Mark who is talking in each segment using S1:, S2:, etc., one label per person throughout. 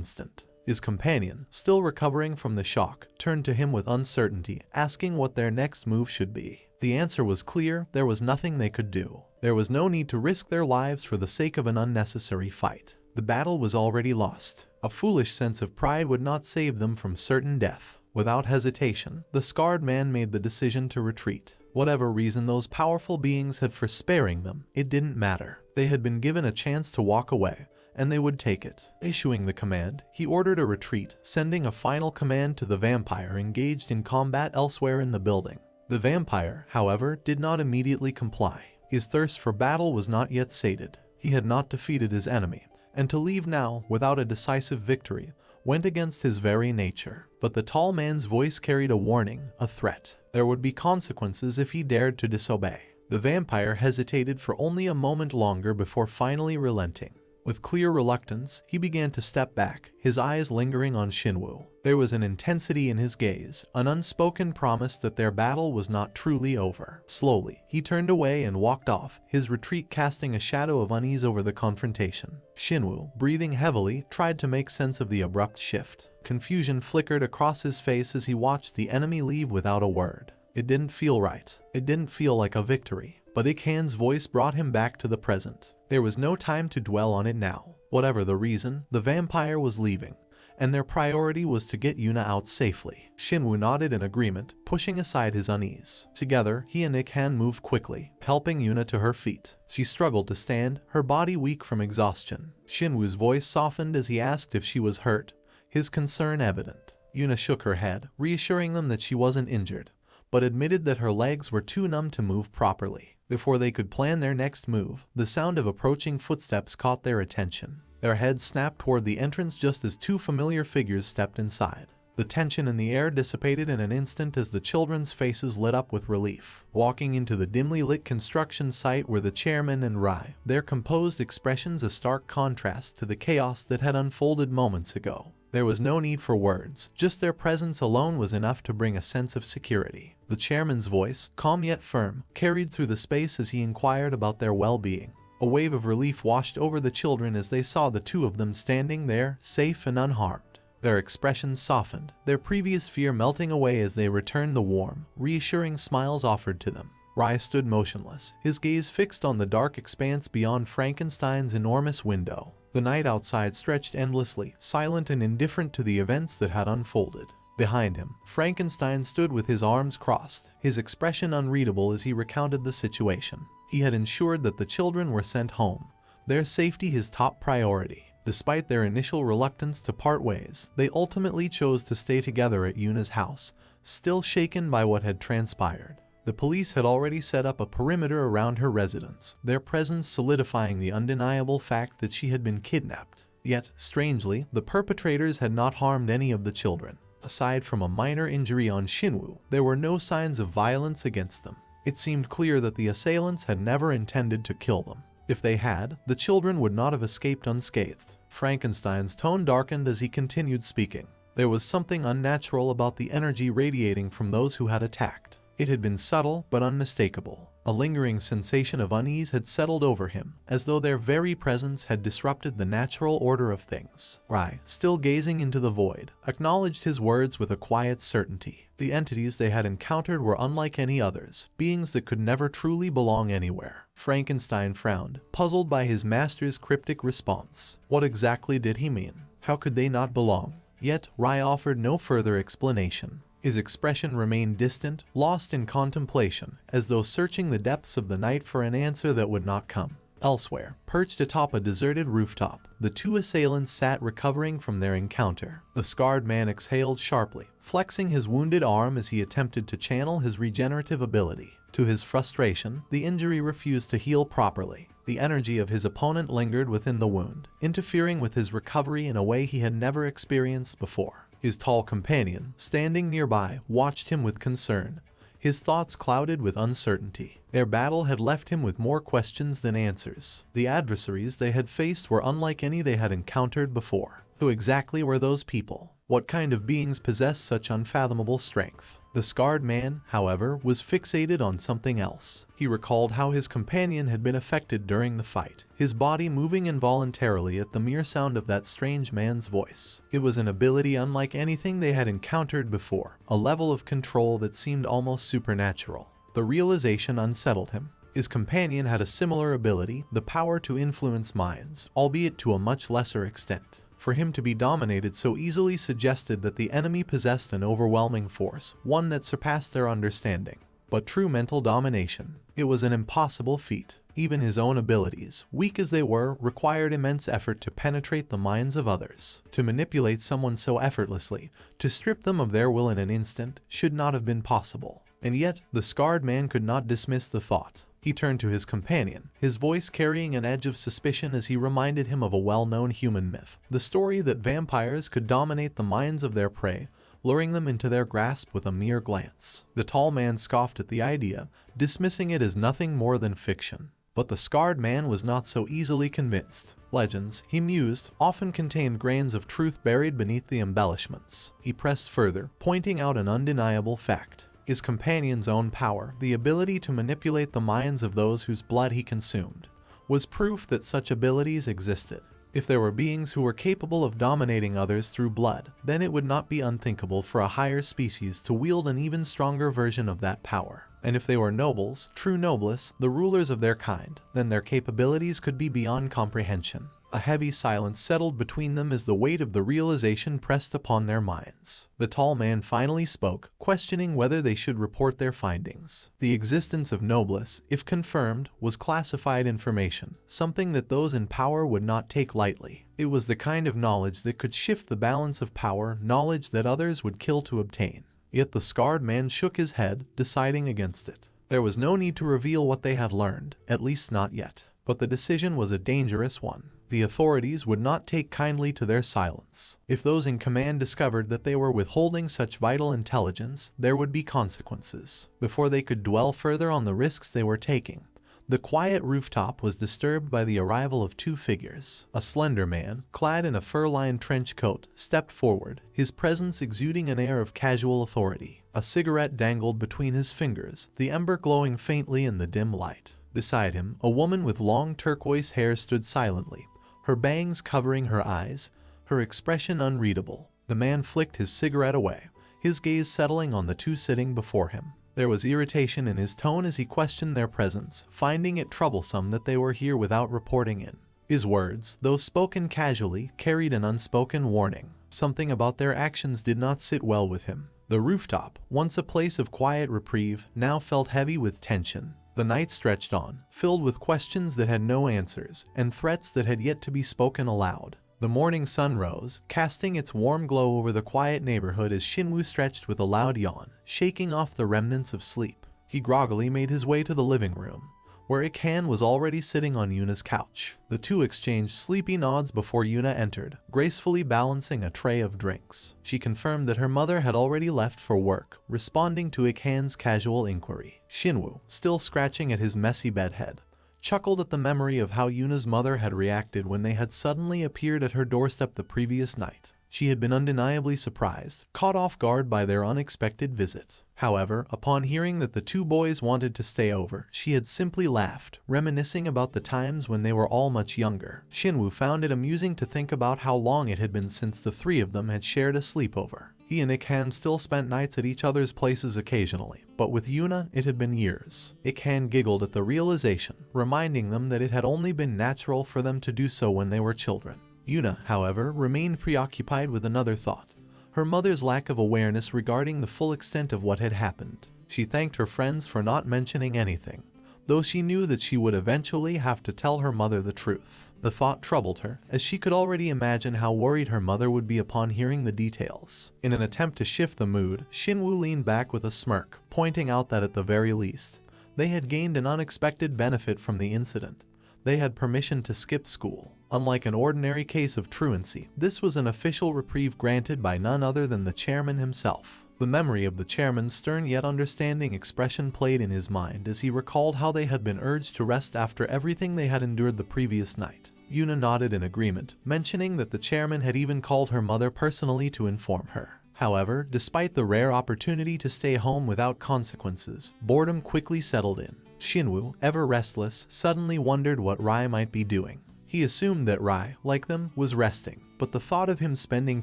S1: instant. His companion, still recovering from the shock, turned to him with uncertainty, asking what their next move should be. The answer was clear: there was nothing they could do. There was no need to risk their lives for the sake of an unnecessary fight. The battle was already lost. A foolish sense of pride would not save them from certain death. Without hesitation, the scarred man made the decision to retreat. Whatever reason those powerful beings had for sparing them, it didn't matter. They had been given a chance to walk away, and they would take it. Issuing the command, he ordered a retreat, sending a final command to the vampire engaged in combat elsewhere in the building. The vampire, however, did not immediately comply. His thirst for battle was not yet sated. He had not defeated his enemy, and to leave now, without a decisive victory, went against his very nature. But the tall man's voice carried a warning, a threat. There would be consequences if he dared to disobey. The vampire hesitated for only a moment longer before finally relenting. With clear reluctance, he began to step back, his eyes lingering on Shinwoo. There was an intensity in his gaze, an unspoken promise that their battle was not truly over. Slowly, he turned away and walked off, his retreat casting a shadow of unease over the confrontation. Shinwoo, breathing heavily, tried to make sense of the abrupt shift. Confusion flickered across his face as he watched the enemy leave without a word. It didn't feel right. It didn't feel like a victory. But Ikhan's voice brought him back to the present. There was no time to dwell on it now. Whatever the reason, the vampire was leaving, and their priority was to get Yuna out safely. Shinwoo nodded in agreement, pushing aside his unease. Together, he and Ikhan moved quickly, helping Yuna to her feet. She struggled to stand, her body weak from exhaustion. Shinwoo's voice softened as he asked if she was hurt, his concern evident. Yuna shook her head, reassuring them that she wasn't injured, but admitted that her legs were too numb to move properly. Before they could plan their next move, the sound of approaching footsteps caught their attention. Their heads snapped toward the entrance just as two familiar figures stepped inside. The tension in the air dissipated in an instant as the children's faces lit up with relief. Walking into the dimly lit construction site were the chairman and Rai, their composed expressions a stark contrast to the chaos that had unfolded moments ago. There was no need for words, just their presence alone was enough to bring a sense of security. The chairman's voice, calm yet firm, carried through the space as he inquired about their well-being. A wave of relief washed over the children as they saw the two of them standing there, safe and unharmed. Their expressions softened, their previous fear melting away as they returned the warm, reassuring smiles offered to them. Rai stood motionless, his gaze fixed on the dark expanse beyond Frankenstein's enormous window. The night outside stretched endlessly, silent and indifferent to the events that had unfolded. Behind him, Frankenstein stood with his arms crossed, his expression unreadable as he recounted the situation. He had ensured that the children were sent home, their safety his top priority. Despite their initial reluctance to part ways, they ultimately chose to stay together at Yuna's house, still shaken by what had transpired. The police had already set up a perimeter around her residence, their presence solidifying the undeniable fact that she had been kidnapped. Yet, strangely, the perpetrators had not harmed any of the children. Aside from a minor injury on Shinwoo, there were no signs of violence against them. It seemed clear that the assailants had never intended to kill them. If they had, the children would not have escaped unscathed. Frankenstein's tone darkened as he continued speaking. There was something unnatural about the energy radiating from those who had attacked. It had been subtle but unmistakable. A lingering sensation of unease had settled over him, as though their very presence had disrupted the natural order of things. Rai, still gazing into the void, acknowledged his words with a quiet certainty. The entities they had encountered were unlike any others, beings that could never truly belong anywhere. Frankenstein frowned, puzzled by his master's cryptic response. What exactly did he mean? How could they not belong? Yet, Rai offered no further explanation. His expression remained distant, lost in contemplation, as though searching the depths of the night for an answer that would not come. Elsewhere, perched atop a deserted rooftop, the two assailants sat recovering from their encounter. The scarred man exhaled sharply, flexing his wounded arm as he attempted to channel his regenerative ability. To his frustration, the injury refused to heal properly. The energy of his opponent lingered within the wound, interfering with his recovery in a way he had never experienced before. His tall companion, standing nearby, watched him with concern, his thoughts clouded with uncertainty. Their battle had left him with more questions than answers. The adversaries they had faced were unlike any they had encountered before. Who exactly were those people? What kind of beings possess such unfathomable strength? The scarred man, however, was fixated on something else. He recalled how his companion had been affected during the fight, his body moving involuntarily at the mere sound of that strange man's voice. It was an ability unlike anything they had encountered before, a level of control that seemed almost supernatural. The realization unsettled him. His companion had a similar ability, the power to influence minds, albeit to a much lesser extent. For him to be dominated so easily suggested that the enemy possessed an overwhelming force, one that surpassed their understanding. But true mental domination, it was an impossible feat. Even his own abilities, weak as they were, required immense effort to penetrate the minds of others. To manipulate someone so effortlessly, to strip them of their will in an instant, should not have been possible. And yet, the scarred man could not dismiss the thought. He turned to his companion, his voice carrying an edge of suspicion as he reminded him of a well-known human myth, the story that vampires could dominate the minds of their prey, luring them into their grasp with a mere glance. The tall man scoffed at the idea, dismissing it as nothing more than fiction. But the scarred man was not so easily convinced. Legends, he mused, often contained grains of truth buried beneath the embellishments. He pressed further, pointing out an undeniable fact. His companion's own power, the ability to manipulate the minds of those whose blood he consumed, was proof that such abilities existed. If there were beings who were capable of dominating others through blood, then it would not be unthinkable for a higher species to wield an even stronger version of that power. And if they were nobles, true nobles, the rulers of their kind, then their capabilities could be beyond comprehension. A heavy silence settled between them as the weight of the realization pressed upon their minds. The tall man finally spoke, questioning whether they should report their findings. The existence of noblesse, if confirmed, was classified information, something that those in power would not take lightly. It was the kind of knowledge that could shift the balance of power, knowledge that others would kill to obtain. Yet the scarred man shook his head, deciding against it. There was no need to reveal what they had learned, at least not yet. But the decision was a dangerous one. The authorities would not take kindly to their silence. If those in command discovered that they were withholding such vital intelligence, there would be consequences. Before they could dwell further on the risks they were taking, the quiet rooftop was disturbed by the arrival of two figures. A slender man, clad in a fur-lined trench coat, stepped forward, his presence exuding an air of casual authority. A cigarette dangled between his fingers, the ember glowing faintly in the dim light. Beside him, a woman with long turquoise hair stood silently, her bangs covering her eyes, her expression unreadable. The man flicked his cigarette away, his gaze settling on the two sitting before him. There was irritation in his tone as he questioned their presence, finding it troublesome that they were here without reporting in. His words, though spoken casually, carried an unspoken warning. Something about their actions did not sit well with him. The rooftop, once a place of quiet reprieve, now felt heavy with tension. The night stretched on, filled with questions that had no answers, and threats that had yet to be spoken aloud. The morning sun rose, casting its warm glow over the quiet neighborhood as Shinwoo stretched with a loud yawn, shaking off the remnants of sleep. He groggily made his way to the living room, where Ikhan was already sitting on Yuna's couch. The two exchanged sleepy nods before Yuna entered, gracefully balancing a tray of drinks. She confirmed that her mother had already left for work, responding to Ikhan's casual inquiry. Shinwoo, still scratching at his messy bedhead, chuckled at the memory of how Yuna's mother had reacted when they had suddenly appeared at her doorstep the previous night. She had been undeniably surprised, caught off guard by their unexpected visit. However, upon hearing that the two boys wanted to stay over, she had simply laughed, reminiscing about the times when they were all much younger. Shinwoo found it amusing to think about how long it had been since the three of them had shared a sleepover. He and Ikhan still spent nights at each other's places occasionally, but with Yuna, it had been years. Ikhan giggled at the realization, reminding them that it had only been natural for them to do so when they were children. Yuna, however, remained preoccupied with another thought, her mother's lack of awareness regarding the full extent of what had happened. She thanked her friends for not mentioning anything, though she knew that she would eventually have to tell her mother the truth. The thought troubled her, as she could already imagine how worried her mother would be upon hearing the details. In an attempt to shift the mood, Shinwoo leaned back with a smirk, pointing out that at the very least, they had gained an unexpected benefit from the incident. They had permission to skip school. Unlike an ordinary case of truancy, this was an official reprieve granted by none other than the chairman himself. The memory of the chairman's stern yet understanding expression played in his mind as he recalled how they had been urged to rest after everything they had endured the previous night. Yuna nodded in agreement, mentioning that the chairman had even called her mother personally to inform her. However, despite the rare opportunity to stay home without consequences, boredom quickly settled in. Shinwoo, ever restless, suddenly wondered what Rai might be doing. He assumed that Rai, like them, was resting, but the thought of him spending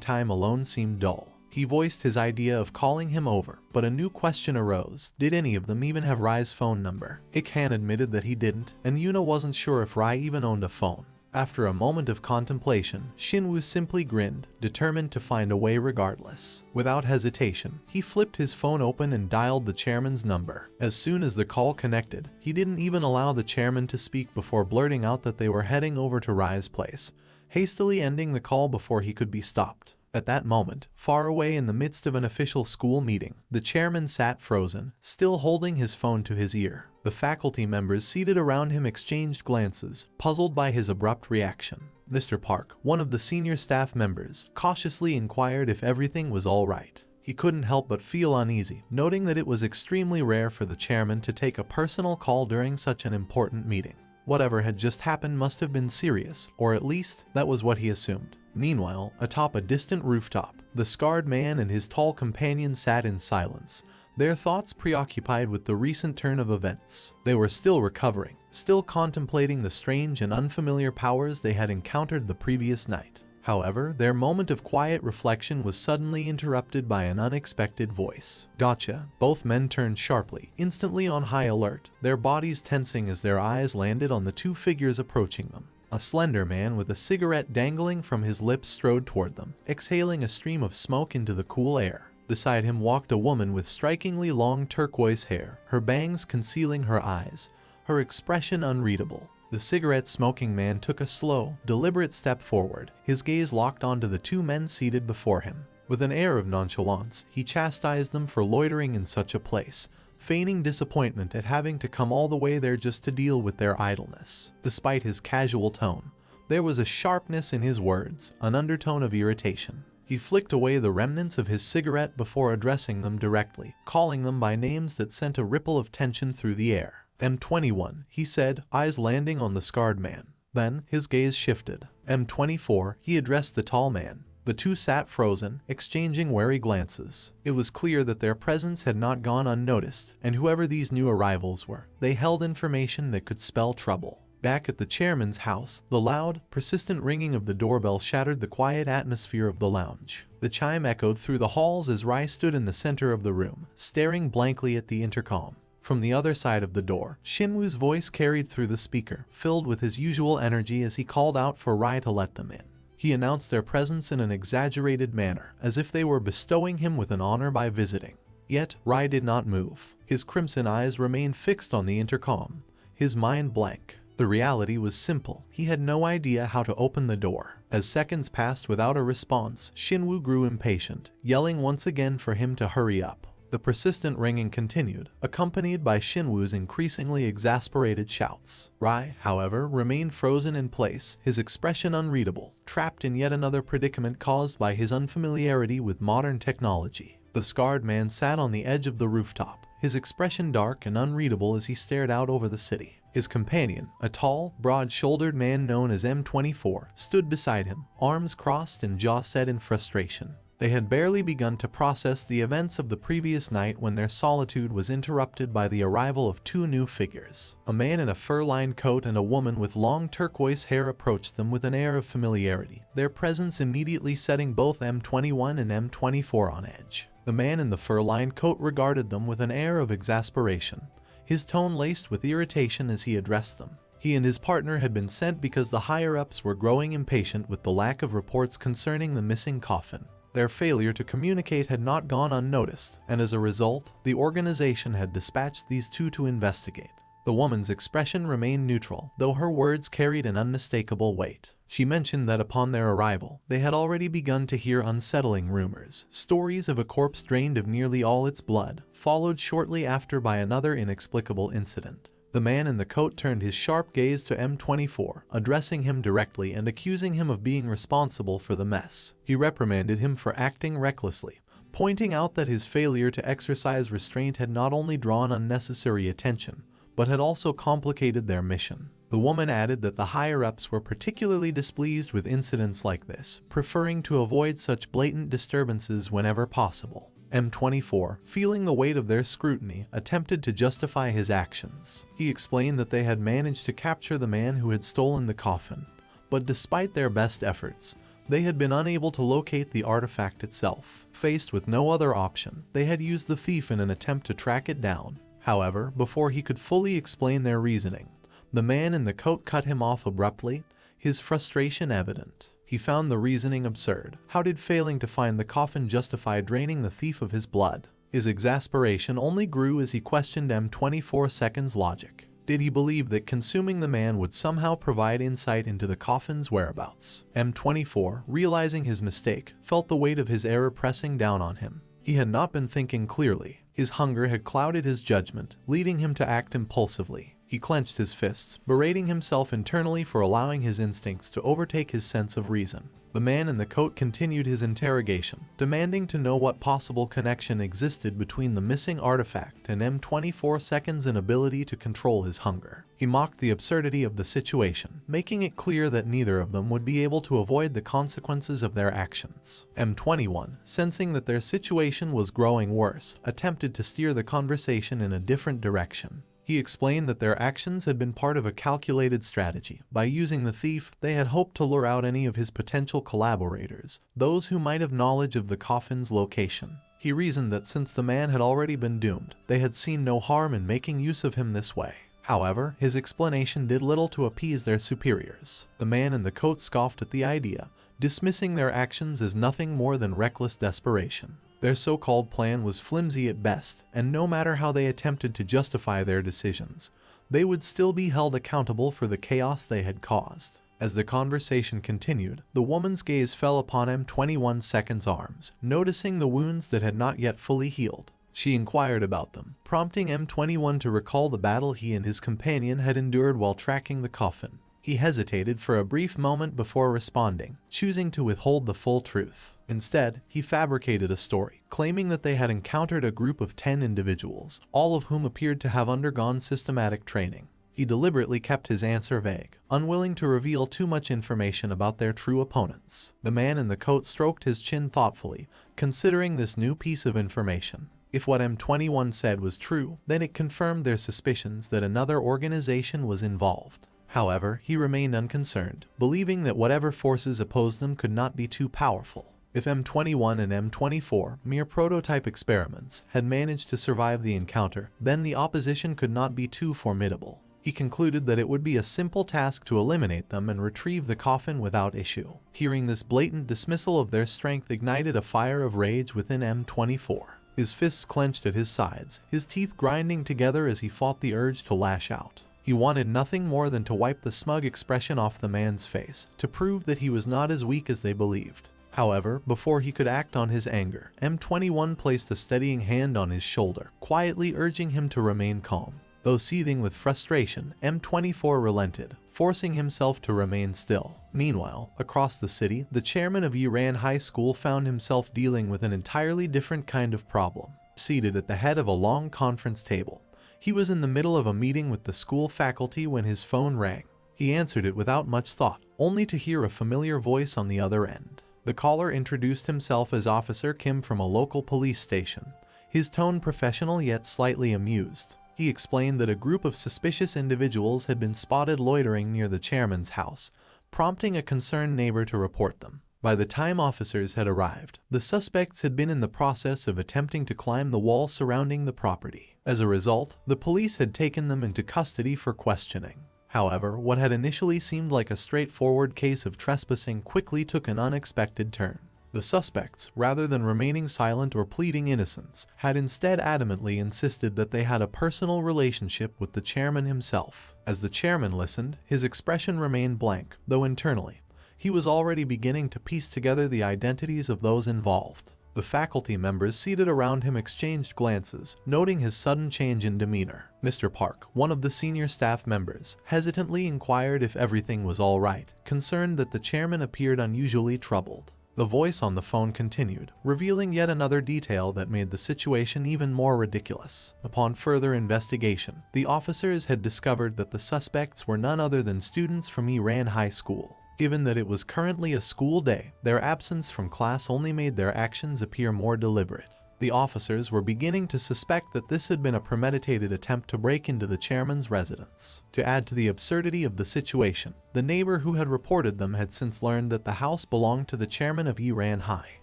S1: time alone seemed dull. He voiced his idea of calling him over, but a new question arose. Did any of them even have Rai's phone number? Ik-han admitted that he didn't, and Yuna wasn't sure if Rai even owned a phone. After a moment of contemplation, Shinwoo simply grinned, determined to find a way regardless. Without hesitation, he flipped his phone open and dialed the chairman's number. As soon as the call connected, he didn't even allow the chairman to speak before blurting out that they were heading over to Rai's place, hastily ending the call before he could be stopped. At that moment, far away in the midst of an official school meeting, the chairman sat frozen, still holding his phone to his ear. The faculty members seated around him exchanged glances, puzzled by his abrupt reaction. Mr. Park, one of the senior staff members, cautiously inquired if everything was all right. He couldn't help but feel uneasy, noting that it was extremely rare for the chairman to take a personal call during such an important meeting. Whatever had just happened must have been serious, or at least, that was what he assumed. Meanwhile, atop a distant rooftop, the scarred man and his tall companion sat in silence, their thoughts preoccupied with the recent turn of events. They were still recovering, still contemplating the strange and unfamiliar powers they had encountered the previous night. However, their moment of quiet reflection was suddenly interrupted by an unexpected voice. Gotcha. Both men turned sharply, instantly on high alert, their bodies tensing as their eyes landed on the two figures approaching them. A slender man with a cigarette dangling from his lips strode toward them, exhaling a stream of smoke into the cool air. Beside him walked a woman with strikingly long turquoise hair, her bangs concealing her eyes, her expression unreadable. The cigarette-smoking man took a slow, deliberate step forward, his gaze locked onto the two men seated before him. With an air of nonchalance, he chastised them for loitering in such a place, feigning disappointment at having to come all the way there just to deal with their idleness. Despite his casual tone, there was a sharpness in his words, an undertone of irritation. He flicked away the remnants of his cigarette before addressing them directly, calling them by names that sent a ripple of tension through the air. M21, he said, eyes landing on the scarred man. Then, his gaze shifted. M24, he addressed the tall man. The two sat frozen, exchanging wary glances. It was clear that their presence had not gone unnoticed, and whoever these new arrivals were, they held information that could spell trouble. Back at the chairman's house, the loud, persistent ringing of the doorbell shattered the quiet atmosphere of the lounge. The chime echoed through the halls as Rai stood in the center of the room, staring blankly at the intercom. From the other side of the door, Shinwoo's voice carried through the speaker, filled with his usual energy as he called out for Rai to let them in. He announced their presence in an exaggerated manner, as if they were bestowing him with an honor by visiting. Yet, Rai did not move. His crimson eyes remained fixed on the intercom, his mind blank. The reality was simple. He had no idea how to open the door. As seconds passed without a response, Shinwoo grew impatient, yelling once again for him to hurry up. The persistent ringing continued, accompanied by Shinwoo's increasingly exasperated shouts. Rai, however, remained frozen in place, his expression unreadable, trapped in yet another predicament caused by his unfamiliarity with modern technology. The scarred man sat on the edge of the rooftop, his expression dark and unreadable as he stared out over the city. His companion, a tall, broad-shouldered man known as M24, stood beside him, arms crossed and jaw set in frustration. They had barely begun to process the events of the previous night when their solitude was interrupted by the arrival of two new figures. A man in a fur-lined coat and a woman with long turquoise hair approached them with an air of familiarity, their presence immediately setting both M21 and M24 on edge. The man in the fur-lined coat regarded them with an air of exasperation, his tone laced with irritation as he addressed them. He and his partner had been sent because the higher-ups were growing impatient with the lack of reports concerning the missing coffin. Their failure to communicate had not gone unnoticed, and as a result, the organization had dispatched these two to investigate. The woman's expression remained neutral, though her words carried an unmistakable weight. She mentioned that upon their arrival, they had already begun to hear unsettling rumors, stories of a corpse drained of nearly all its blood, followed shortly after by another inexplicable incident. The man in the coat turned his sharp gaze to M24, addressing him directly and accusing him of being responsible for the mess. He reprimanded him for acting recklessly, pointing out that his failure to exercise restraint had not only drawn unnecessary attention, but had also complicated their mission. The woman added that the higher-ups were particularly displeased with incidents like this, preferring to avoid such blatant disturbances whenever possible. M24, feeling the weight of their scrutiny, attempted to justify his actions. He explained that they had managed to capture the man who had stolen the coffin, but despite their best efforts, they had been unable to locate the artifact itself. Faced with no other option, they had used the thief in an attempt to track it down. However, before he could fully explain their reasoning, the man in the coat cut him off abruptly, his frustration evident. He found the reasoning absurd. How did failing to find the coffin justify draining the thief of his blood? His exasperation only grew as he questioned M24's logic. Did he believe that consuming the man would somehow provide insight into the coffin's whereabouts? M24, realizing his mistake, felt the weight of his error pressing down on him. He had not been thinking clearly. His hunger had clouded his judgment, leading him to act impulsively. He clenched his fists, berating himself internally for allowing his instincts to overtake his sense of reason. The man in the coat continued his interrogation, demanding to know what possible connection existed between the missing artifact and M24's inability to control his hunger. He mocked the absurdity of the situation, making it clear that neither of them would be able to avoid the consequences of their actions. M21, sensing that their situation was growing worse, attempted to steer the conversation in a different direction. He explained that their actions had been part of a calculated strategy. By using the thief, they had hoped to lure out any of his potential collaborators, those who might have knowledge of the coffin's location. He reasoned that since the man had already been doomed, they had seen no harm in making use of him this way. However, his explanation did little to appease their superiors. The man in the coat scoffed at the idea, dismissing their actions as nothing more than reckless desperation. Their so-called plan was flimsy at best, and no matter how they attempted to justify their decisions, they would still be held accountable for the chaos they had caused. As the conversation continued, the woman's gaze fell upon M21's arms, noticing the wounds that had not yet fully healed. She inquired about them, prompting M21 to recall the battle he and his companion had endured while tracking the coffin. He hesitated for a brief moment before responding, choosing to withhold the full truth. Instead, he fabricated a story, claiming that they had encountered a group of 10 individuals, all of whom appeared to have undergone systematic training. He deliberately kept his answer vague, unwilling to reveal too much information about their true opponents. The man in the coat stroked his chin thoughtfully, considering this new piece of information. If what M21 said was true, then it confirmed their suspicions that another organization was involved. However, he remained unconcerned, believing that whatever forces opposed them could not be too powerful. If M21 and M24, mere prototype experiments, had managed to survive the encounter, then the opposition could not be too formidable. He concluded that it would be a simple task to eliminate them and retrieve the coffin without issue. Hearing this blatant dismissal of their strength ignited a fire of rage within M24. His fists clenched at his sides, his teeth grinding together as he fought the urge to lash out. He wanted nothing more than to wipe the smug expression off the man's face, to prove that he was not as weak as they believed. However, before he could act on his anger, M21 placed a steadying hand on his shoulder, quietly urging him to remain calm. Though seething with frustration, M24 relented, forcing himself to remain still. Meanwhile, across the city, the chairman of Iran High School found himself dealing with an entirely different kind of problem. Seated at the head of a long conference table, he was in the middle of a meeting with the school faculty when his phone rang. He answered it without much thought, only to hear a familiar voice on the other end. The caller introduced himself as Officer Kim from a local police station, his tone professional yet slightly amused. He explained that a group of suspicious individuals had been spotted loitering near the chairman's house, prompting a concerned neighbor to report them. By the time officers had arrived, the suspects had been in the process of attempting to climb the wall surrounding the property. As a result, the police had taken them into custody for questioning. However, what had initially seemed like a straightforward case of trespassing quickly took an unexpected turn. The suspects, rather than remaining silent or pleading innocence, had instead adamantly insisted that they had a personal relationship with the chairman himself. As the chairman listened, his expression remained blank, though internally, he was already beginning to piece together the identities of those involved. The faculty members seated around him exchanged glances, noting his sudden change in demeanor. Mr. Park, one of the senior staff members, hesitantly inquired if everything was all right, concerned that the chairman appeared unusually troubled. The voice on the phone continued, revealing yet another detail that made the situation even more ridiculous. Upon further investigation, the officers had discovered that the suspects were none other than students from Iran High School. Given that it was currently a school day, their absence from class only made their actions appear more deliberate. The officers were beginning to suspect that this had been a premeditated attempt to break into the chairman's residence. To add to the absurdity of the situation, the neighbor who had reported them had since learned that the house belonged to the chairman of Iran High.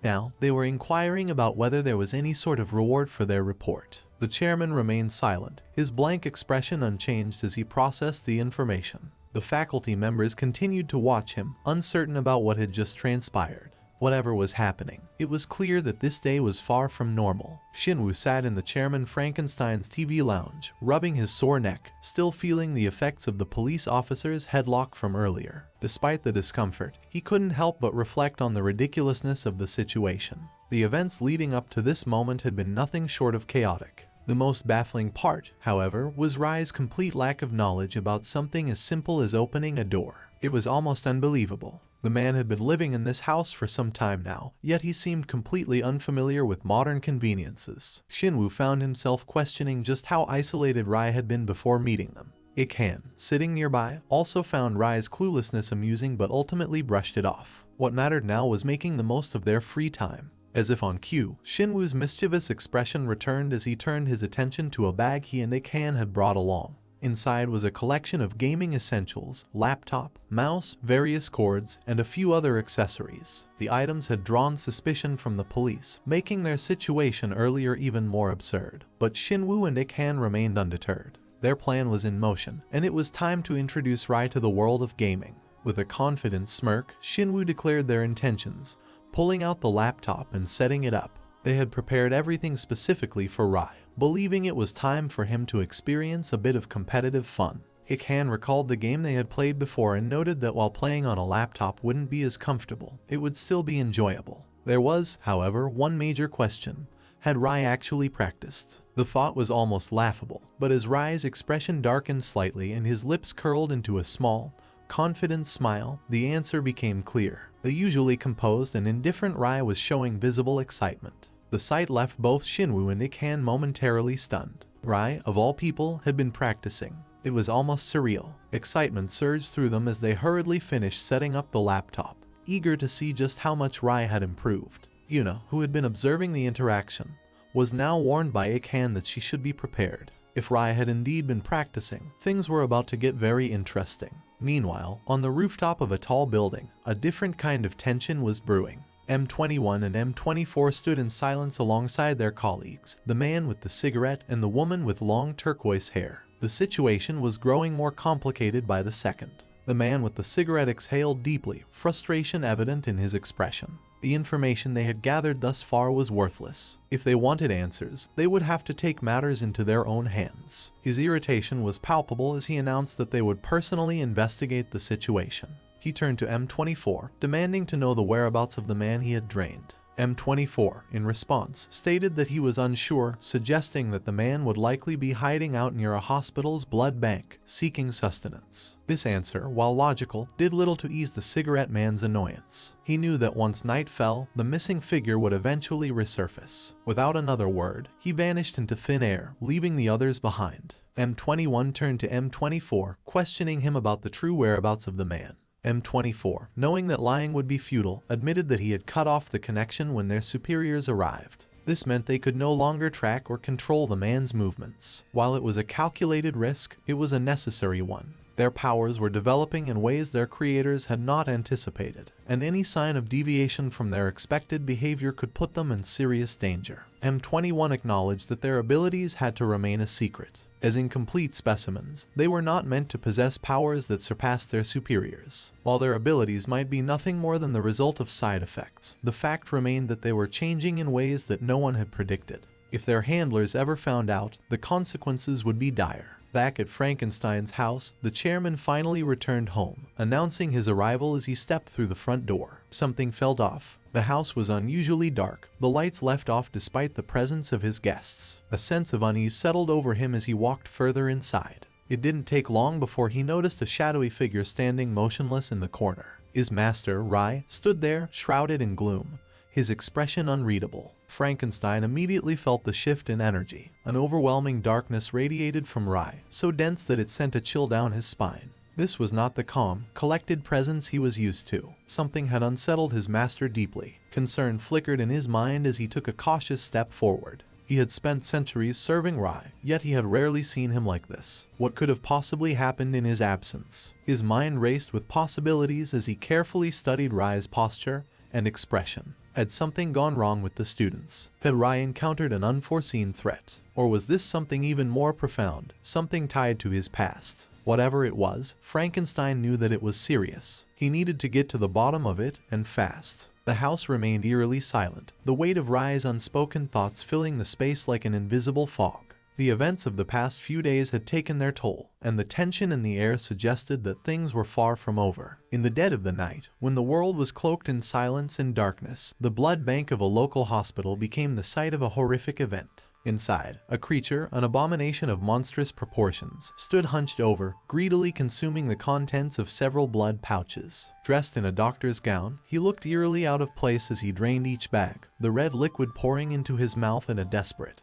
S1: Now, they were inquiring about whether there was any sort of reward for their report. The chairman remained silent, his blank expression unchanged as he processed the information. The faculty members continued to watch him, uncertain about what had just transpired. Whatever was happening, it was clear that this day was far from normal. Shinwoo sat in the chairman Frankenstein's TV lounge, rubbing his sore neck, still feeling the effects of the police officer's headlock from earlier. Despite the discomfort, he couldn't help but reflect on the ridiculousness of the situation. The events leading up to this moment had been nothing short of chaotic. The most baffling part, however, was Rai's complete lack of knowledge about something as simple as opening a door. It was almost unbelievable. The man had been living in this house for some time now, yet he seemed completely unfamiliar with modern conveniences. Shinwoo found himself questioning just how isolated Rai had been before meeting them. Ik-han, sitting nearby, also found Rai's cluelessness amusing but ultimately brushed it off. What mattered now was making the most of their free time. As if on cue, Shinwoo's mischievous expression returned as he turned his attention to a bag he and Ik-han had brought along. Inside was a collection of gaming essentials, laptop, mouse, various cords, and a few other accessories. The items had drawn suspicion from the police, making their situation earlier even more absurd. But Shinwoo and Ik-han remained undeterred. Their plan was in motion, and it was time to introduce Rai to the world of gaming. With a confident smirk, Shinwoo declared their intentions, pulling out the laptop and setting it up. They had prepared everything specifically for Rai, believing it was time for him to experience a bit of competitive fun. Ik-han recalled the game they had played before and noted that while playing on a laptop wouldn't be as comfortable, it would still be enjoyable. There was, however, one major question. Had Rai actually practiced? The thought was almost laughable, but as Rai's expression darkened slightly and his lips curled into a small, confident smile, the answer became clear. The usually composed and indifferent Rai was showing visible excitement. The sight left both Shinwoo and Ik-han momentarily stunned. Rai, of all people, had been practicing. It was almost surreal. Excitement surged through them as they hurriedly finished setting up the laptop, eager to see just how much Rai had improved. Yuna, who had been observing the interaction, was now warned by Ik-han that she should be prepared. If Rai had indeed been practicing, things were about to get very interesting. Meanwhile, on the rooftop of a tall building, a different kind of tension was brewing. M21 and M24 stood in silence alongside their colleagues, the man with the cigarette and the woman with long turquoise hair. The situation was growing more complicated by the second. The man with the cigarette exhaled deeply, frustration evident in his expression. The information they had gathered thus far was worthless. If they wanted answers, they would have to take matters into their own hands. His irritation was palpable as he announced that they would personally investigate the situation. He turned to M24, demanding to know the whereabouts of the man he had drained. M24, in response, stated that he was unsure, suggesting that the man would likely be hiding out near a hospital's blood bank, seeking sustenance. This answer, while logical, did little to ease the cigarette man's annoyance. He knew that once night fell, the missing figure would eventually resurface. Without another word, he vanished into thin air, leaving the others behind. M21 turned to M24, questioning him about the true whereabouts of the man. M24, knowing that lying would be futile, admitted that he had cut off the connection when their superiors arrived. This meant they could no longer track or control the man's movements. While it was a calculated risk, it was a necessary one. Their powers were developing in ways their creators had not anticipated, and any sign of deviation from their expected behavior could put them in serious danger. M21 acknowledged that their abilities had to remain a secret. As incomplete specimens, they were not meant to possess powers that surpassed their superiors. While their abilities might be nothing more than the result of side effects, the fact remained that they were changing in ways that no one had predicted. If their handlers ever found out, the consequences would be dire. Back at Frankenstein's house, the chairman finally returned home, announcing his arrival as he stepped through the front door. Something felt off. The house was unusually dark, the lights left off despite the presence of his guests. A sense of unease settled over him as he walked further inside. It didn't take long before he noticed a shadowy figure standing motionless in the corner. His master, Rai, stood there, shrouded in gloom, his expression unreadable. Frankenstein immediately felt the shift in energy. An overwhelming darkness radiated from Rai, so dense that it sent a chill down his spine. This was not the calm, collected presence he was used to. Something had unsettled his master deeply. Concern flickered in his mind as he took a cautious step forward. He had spent centuries serving Rai, yet he had rarely seen him like this. What could have possibly happened in his absence? His mind raced with possibilities as he carefully studied Rai's posture and expression. Had something gone wrong with the students? Had Rai encountered an unforeseen threat? Or was this something even more profound, something tied to his past? Whatever it was, Frankenstein knew that it was serious. He needed to get to the bottom of it, and fast. The house remained eerily silent, the weight of Rai's unspoken thoughts filling the space like an invisible fog. The events of the past few days had taken their toll, and the tension in the air suggested that things were far from over. In the dead of the night, when the world was cloaked in silence and darkness, the blood bank of a local hospital became the site of a horrific event. Inside, a creature, an abomination of monstrous proportions, stood hunched over, greedily consuming the contents of several blood pouches. Dressed in a doctor's gown, he looked eerily out of place as he drained each bag, the red liquid pouring into his mouth in a desperate,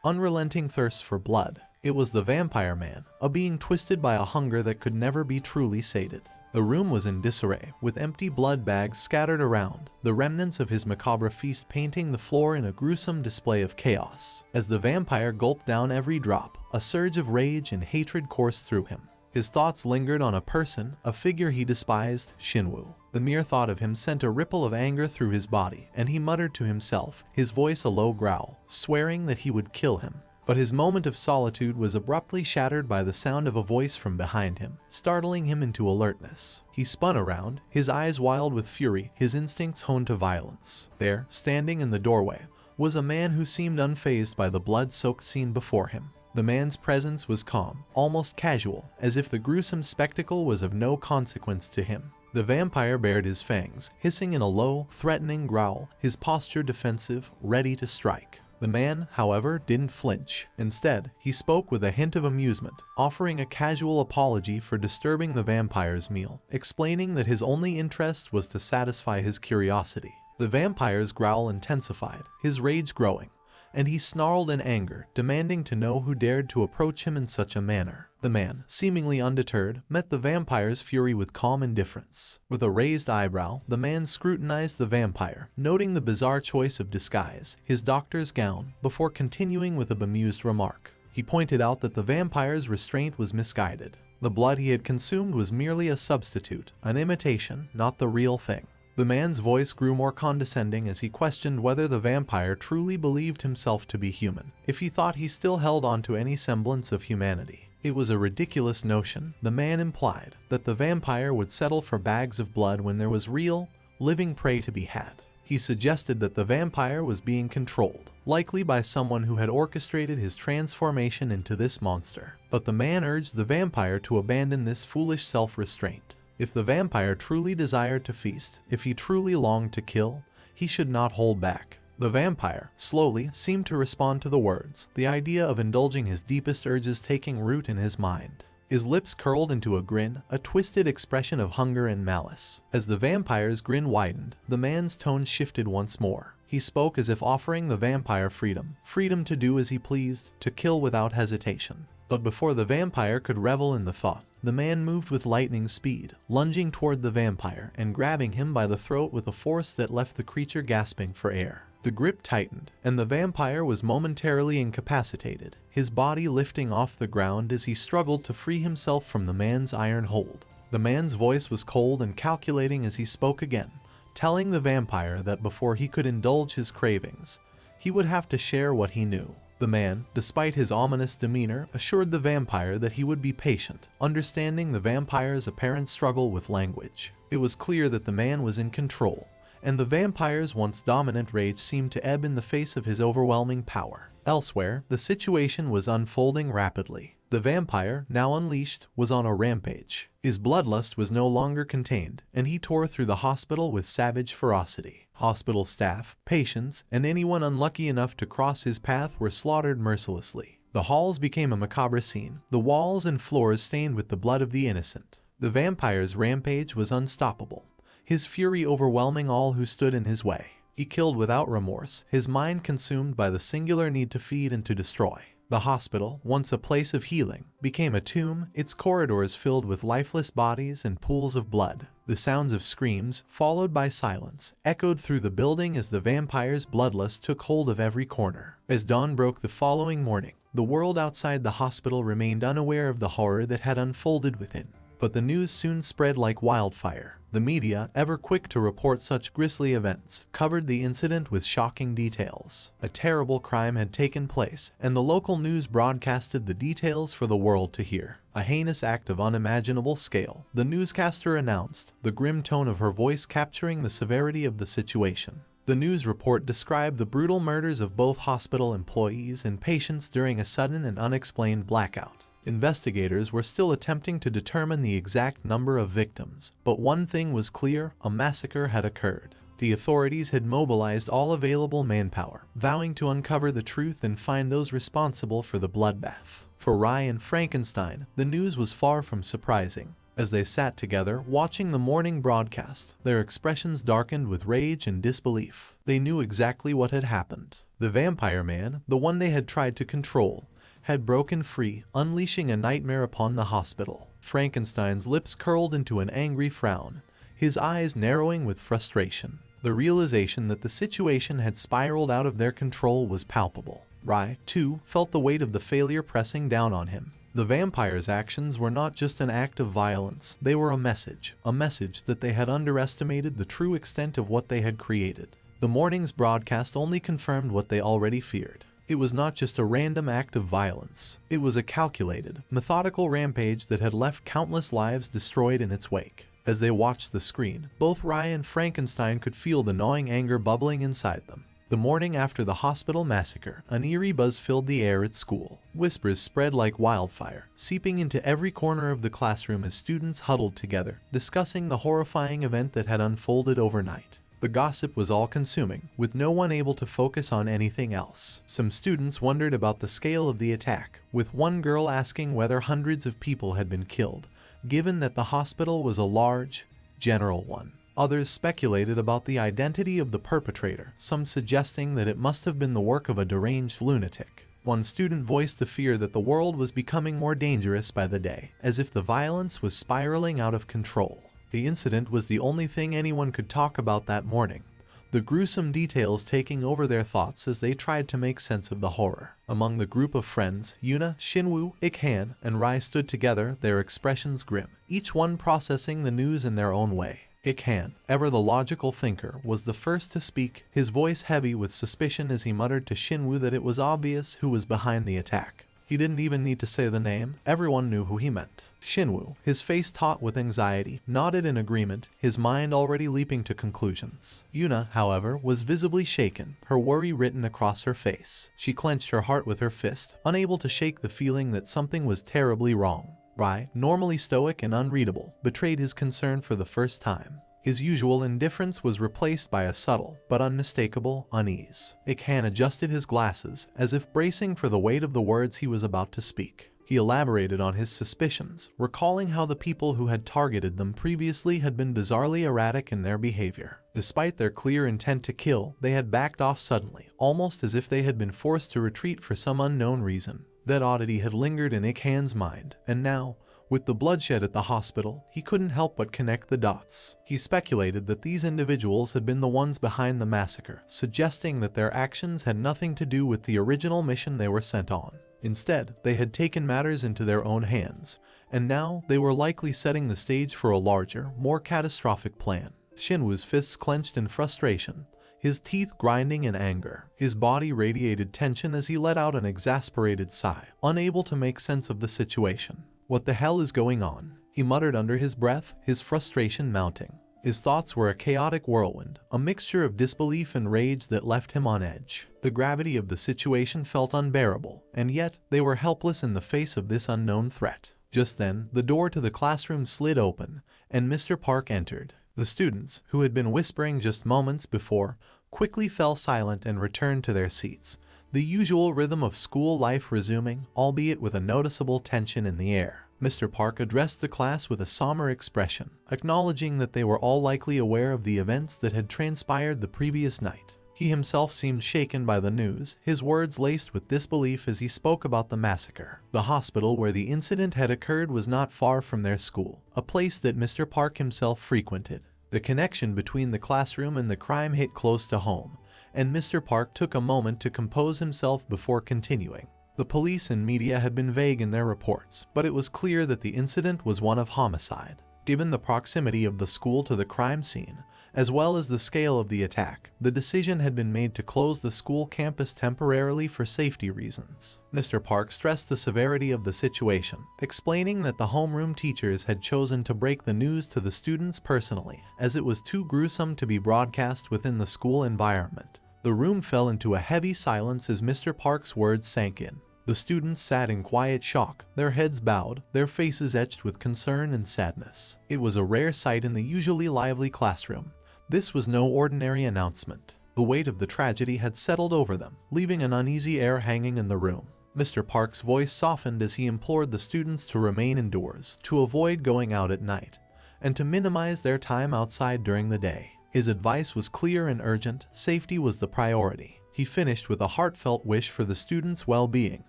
S1: unrelenting thirst for blood. It was the vampire man, a being twisted by a hunger that could never be truly sated. The room was in disarray, with empty blood bags scattered around, the remnants of his macabre feast painting the floor in a gruesome display of chaos. As the vampire gulped down every drop, a surge of rage and hatred coursed through him. His thoughts lingered on a person, a figure he despised, Shinwu. The mere thought of him sent a ripple of anger through his body, and he muttered to himself, his voice a low growl, swearing that he would kill him. But his moment of solitude was abruptly shattered by the sound of a voice from behind him, startling him into alertness. He spun around, his eyes wild with fury, his instincts honed to violence. There, standing in the doorway, was a man who seemed unfazed by the blood-soaked scene before him. The man's presence was calm, almost casual, as if the gruesome spectacle was of no consequence to him. The vampire bared his fangs, hissing in a low, threatening growl, his posture defensive, ready to strike. The man, however, didn't flinch. Instead, he spoke with a hint of amusement, offering a casual apology for disturbing the vampire's meal, explaining that his only interest was to satisfy his curiosity. The vampire's growl intensified, his rage growing, and he snarled in anger, demanding to know who dared to approach him in such a manner. The man, seemingly undeterred, met the vampire's fury with calm indifference. With a raised eyebrow, the man scrutinized the vampire, noting the bizarre choice of disguise, his doctor's gown, before continuing with a bemused remark. He pointed out that the vampire's restraint was misguided. The blood he had consumed was merely a substitute, an imitation, not the real thing. The man's voice grew more condescending as he questioned whether the vampire truly believed himself to be human, if he thought he still held on to any semblance of humanity. It was a ridiculous notion, the man implied, that the vampire would settle for bags of blood when there was real, living prey to be had. He suggested that the vampire was being controlled, likely by someone who had orchestrated his transformation into this monster. But the man urged the vampire to abandon this foolish self-restraint. If the vampire truly desired to feast, if he truly longed to kill, he should not hold back. The vampire, slowly, seemed to respond to the words, the idea of indulging his deepest urges taking root in his mind. His lips curled into a grin, a twisted expression of hunger and malice. As the vampire's grin widened, the man's tone shifted once more. He spoke as if offering the vampire freedom, freedom to do as he pleased, to kill without hesitation. But before the vampire could revel in the thought, the man moved with lightning speed, lunging toward the vampire and grabbing him by the throat with a force that left the creature gasping for air. The grip tightened, and the vampire was momentarily incapacitated, his body lifting off the ground as he struggled to free himself from the man's iron hold. The man's voice was cold and calculating as he spoke again, telling the vampire that before he could indulge his cravings, he would have to share what he knew. The man, despite his ominous demeanor, assured the vampire that he would be patient, understanding the vampire's apparent struggle with language. It was clear that the man was in control, and the vampire's once dominant rage seemed to ebb in the face of his overwhelming power. Elsewhere, the situation was unfolding rapidly. The vampire, now unleashed, was on a rampage. His bloodlust was no longer contained, and he tore through the hospital with savage ferocity. Hospital staff, patients, and anyone unlucky enough to cross his path were slaughtered mercilessly. The halls became a macabre scene, the walls and floors stained with the blood of the innocent. The vampire's rampage was unstoppable. his fury overwhelming all who stood in his way. He killed without remorse, his mind consumed by the singular need to feed and to destroy. The hospital, once a place of healing, became a tomb, its corridors filled with lifeless bodies and pools of blood. The sounds of screams, followed by silence, echoed through the building as the vampire's bloodlust took hold of every corner. As dawn broke the following morning, the world outside the hospital remained unaware of the horror that had unfolded within. But the news soon spread like wildfire. The media, ever quick to report such grisly events, covered the incident with shocking details. A terrible crime had taken place, and the local news broadcasted the details for the world to hear. A heinous act of unimaginable scale, the newscaster announced, the grim tone of her voice capturing the severity of the situation. The news report described the brutal murders of both hospital employees and patients during a sudden and unexplained blackout. Investigators were still attempting to determine the exact number of victims, but one thing was clear: a massacre had occurred. The authorities had mobilized all available manpower, vowing to uncover the truth and find those responsible for the bloodbath. For Rye and Frankenstein, the news was far from surprising. As they sat together, watching the morning broadcast, their expressions darkened with rage and disbelief. They knew exactly what had happened. The vampire man, the one they had tried to control, had broken free, unleashing a nightmare upon the hospital. Frankenstein's lips curled into an angry frown, his eyes narrowing with frustration. The realization that the situation had spiraled out of their control was palpable. Rye, too, felt the weight of the failure pressing down on him. The vampire's actions were not just an act of violence, they were a message that they had underestimated the true extent of what they had created. The morning's broadcast only confirmed what they already feared. It was not just a random act of violence. It was a calculated, methodical rampage that had left countless lives destroyed in its wake. As they watched the screen, both Rye and Frankenstein could feel the gnawing anger bubbling inside them. The morning after the hospital massacre, an eerie buzz filled the air at school. Whispers spread like wildfire, seeping into every corner of the classroom as students huddled together, discussing the horrifying event that had unfolded overnight. The gossip was all-consuming, with no one able to focus on anything else. Some students wondered about the scale of the attack, with one girl asking whether hundreds of people had been killed, given that the hospital was a large, general one. Others speculated about the identity of the perpetrator, some suggesting that it must have been the work of a deranged lunatic. One student voiced the fear that the world was becoming more dangerous by the day, as if the violence was spiraling out of control. The incident was the only thing anyone could talk about that morning, the gruesome details taking over their thoughts as they tried to make sense of the horror. Among the group of friends, Yuna, Shinwoo, Ikhan, and Rai stood together, their expressions grim, each one processing the news in their own way. Ikhan, ever the logical thinker, was the first to speak, his voice heavy with suspicion as he muttered to Shinwoo that it was obvious who was behind the attack. He didn't even need to say the name, everyone knew who he meant. Shinwoo, his face taut with anxiety, nodded in agreement, his mind already leaping to conclusions. Yuna, however, was visibly shaken, her worry written across her face. She clenched her heart with her fist, unable to shake the feeling that something was terribly wrong. Rai, normally stoic and unreadable, betrayed his concern for the first time. His usual indifference was replaced by a subtle, but unmistakable, unease. Ikhan adjusted his glasses, as if bracing for the weight of the words he was about to speak. He elaborated on his suspicions, recalling how the people who had targeted them previously had been bizarrely erratic in their behavior. Despite their clear intent to kill, they had backed off suddenly, almost as if they had been forced to retreat for some unknown reason. That oddity had lingered in Ikhan's mind, and now, with the bloodshed at the hospital, he couldn't help but connect the dots. He speculated that these individuals had been the ones behind the massacre, suggesting that their actions had nothing to do with the original mission they were sent on. Instead, they had taken matters into their own hands, and now they were likely setting the stage for a larger, more catastrophic plan. Shinwoo's fists clenched in frustration, his teeth grinding in anger. His body radiated tension as he let out an exasperated sigh, unable to make sense of the situation. "What the hell is going on?" he muttered under his breath, his frustration mounting. His thoughts were a chaotic whirlwind, a mixture of disbelief and rage that left him on edge. The gravity of the situation felt unbearable, and yet they were helpless in the face of this unknown threat. Just then, the door to the classroom slid open, and Mr. Park entered. The students, who had been whispering just moments before, quickly fell silent and returned to their seats, the usual rhythm of school life resuming, albeit with a noticeable tension in the air. Mr. Park addressed the class with a somber expression, acknowledging that they were all likely aware of the events that had transpired the previous night. He himself seemed shaken by the news, his words laced with disbelief as he spoke about the massacre. The hospital where the incident had occurred was not far from their school, a place that Mr. Park himself frequented. The connection between the classroom and the crime hit close to home, and Mr. Park took a moment to compose himself before continuing. The police and media had been vague in their reports, but it was clear that the incident was one of homicide. Given the proximity of the school to the crime scene, as well as the scale of the attack, the decision had been made to close the school campus temporarily for safety reasons. Mr. Park stressed the severity of the situation, explaining that the homeroom teachers had chosen to break the news to the students personally, as it was too gruesome to be broadcast within the school environment. The room fell into a heavy silence as Mr. Park's words sank in. The students sat in quiet shock, their heads bowed, their faces etched with concern and sadness. It was a rare sight in the usually lively classroom. This was no ordinary announcement. The weight of the tragedy had settled over them, leaving an uneasy air hanging in the room. Mr. Park's voice softened as he implored the students to remain indoors, to avoid going out at night, and to minimize their time outside during the day. His advice was clear and urgent. Safety was the priority. He finished with a heartfelt wish for the students' well-being,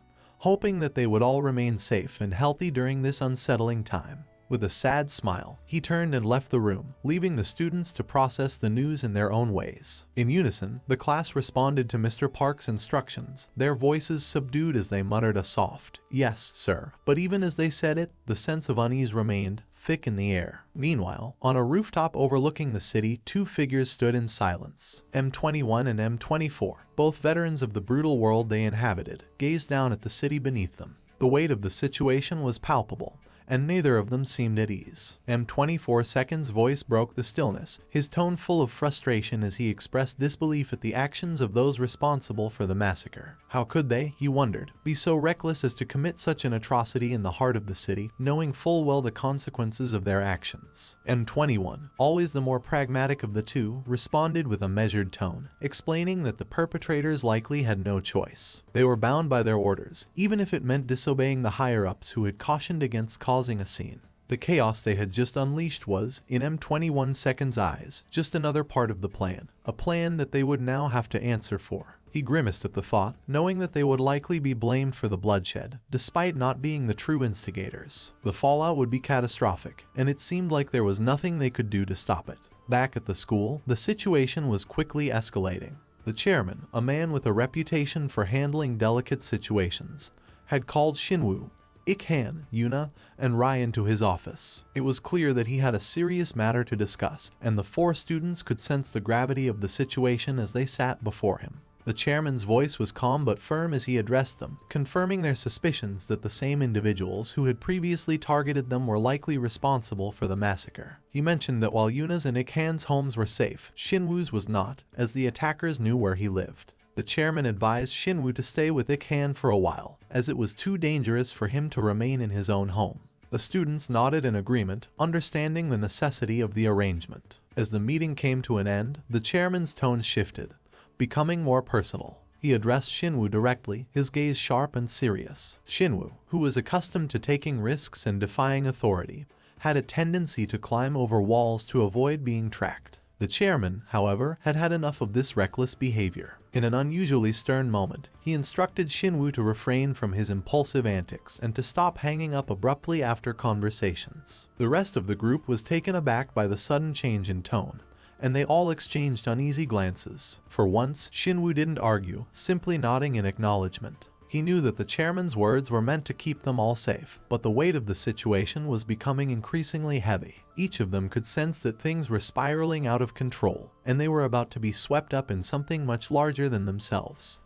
S1: hoping that they would all remain safe and healthy during this unsettling time. With a sad smile, he turned and left the room, leaving the students to process the news in their own ways. In unison, the class responded to Mr. Park's instructions, their voices subdued as they muttered a soft, "Yes, sir." But even as they said it, the sense of unease remained thick in the air. Meanwhile, on a rooftop overlooking the city, two figures stood in silence. M21 and M24, both veterans of the brutal world they inhabited, gazed down at the city beneath them. The weight of the situation was palpable, and neither of them seemed at ease. M24's voice broke the stillness, his tone full of frustration as he expressed disbelief at the actions of those responsible for the massacre. How could they, he wondered, be so reckless as to commit such an atrocity in the heart of the city, knowing full well the consequences of their actions? M21, always the more pragmatic of the two, responded with a measured tone, explaining that the perpetrators likely had no choice. They were bound by their orders, even if it meant disobeying the higher-ups who had cautioned against causing a scene. The chaos they had just unleashed was, in M21's eyes, just another part of the plan, a plan that they would now have to answer for. He grimaced at the thought, knowing that they would likely be blamed for the bloodshed, despite not being the true instigators. The fallout would be catastrophic, and it seemed like there was nothing they could do to stop it. Back at the school, the situation was quickly escalating. The chairman, a man with a reputation for handling delicate situations, had called Shinwoo, Ik-han, Yuna, and Ryan to his office. It was clear that he had a serious matter to discuss, and the four students could sense the gravity of the situation as they sat before him. The chairman's voice was calm but firm as he addressed them, confirming their suspicions that the same individuals who had previously targeted them were likely responsible for the massacre. He mentioned that while Yuna's and Ik-han's homes were safe, Shinwoo's was not, as the attackers knew where he lived. The chairman advised Shinwoo to stay with Ik-han for a while, as it was too dangerous for him to remain in his own home. The students nodded in agreement, understanding the necessity of the arrangement. As the meeting came to an end, the chairman's tone shifted, becoming more personal. He addressed Shinwoo directly, his gaze sharp and serious. Shinwoo, who was accustomed to taking risks and defying authority, had a tendency to climb over walls to avoid being tracked. The chairman, however, had had enough of this reckless behavior. In an unusually stern moment, he instructed Shinwoo to refrain from his impulsive antics and to stop hanging up abruptly after conversations. The rest of the group was taken aback by the sudden change in tone, and they all exchanged uneasy glances. For once, Shinwoo didn't argue, simply nodding in acknowledgement. He knew that the chairman's words were meant to keep them all safe, but the weight of the situation was becoming increasingly heavy. Each of them could sense that things were spiraling out of control, and they were about to be swept up in something much larger than themselves.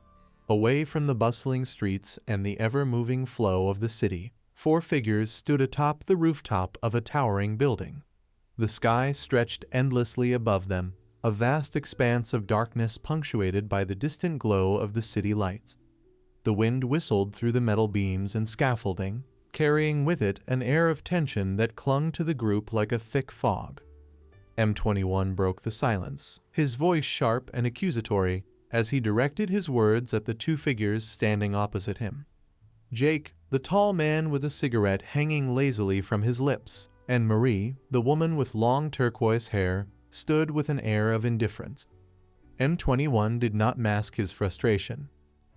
S1: Away from the bustling streets and the ever-moving flow of the city, four figures stood atop the rooftop of a towering building. The sky stretched endlessly above them, a vast expanse of darkness punctuated by the distant glow of the city lights. The wind whistled through the metal beams and scaffolding, carrying with it an air of tension that clung to the group like a thick fog. M21 broke the silence, his voice sharp and accusatory, as he directed his words at the two figures standing opposite him. "Jake, the tall man with a cigarette hanging lazily from his lips, and Marie, the woman with long turquoise hair, stood with an air of indifference. M21 did not mask his frustration.